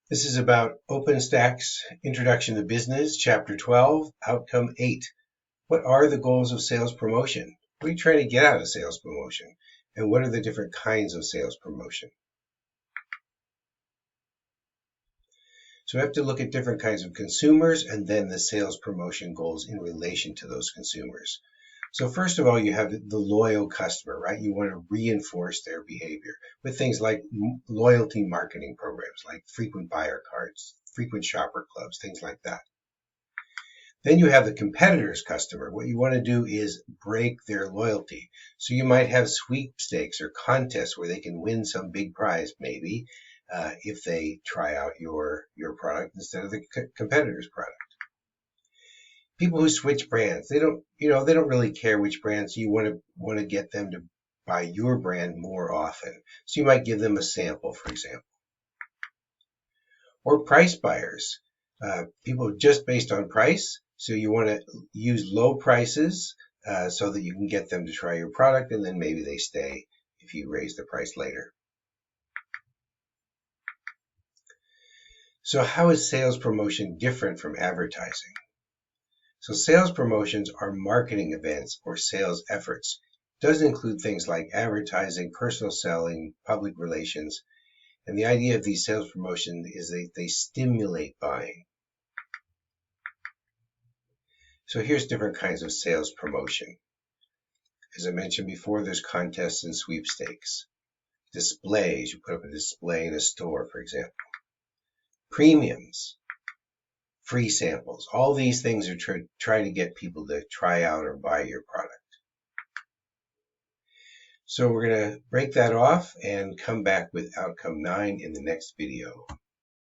This is about OpenStax Introduction to Business, Chapter 12, Outcome 8. What are the goals of sales promotion? What are you trying to get out of sales promotion? And what are the different kinds of sales promotion? So we have to look at different kinds of consumers and then the sales promotion goals in relation to those consumers. So first of all, you have the loyal customer, right? You want to reinforce their behavior with things like loyalty marketing programs, like frequent buyer cards, frequent shopper clubs, things like that. Then you have the competitor's customer. What you want to do is break their loyalty. So you might have sweepstakes or contests where they can win some big prize, maybe, if they try out your product instead of the competitor's product. People who switch brands, they don't really care which brand, so you want to get them to buy your brand more often. So you might give them a sample, for example. Or price buyers, people just based on price. So you want to use low prices so that you can get them to try your product, and then maybe they stay if you raise the price later. So how is sales promotion different from advertising? So sales promotions are marketing events or sales efforts. It does include things like advertising, personal selling, public relations. And the idea of these sales promotions is they stimulate buying. So here's different kinds of sales promotion. As I mentioned before, there's contests and sweepstakes. Displays, you put up a display in a store, for example. Premiums. Free samples. All these things are trying to get people to try out or buy your product. So we're going to break that off and come back with outcome 9 in the next video.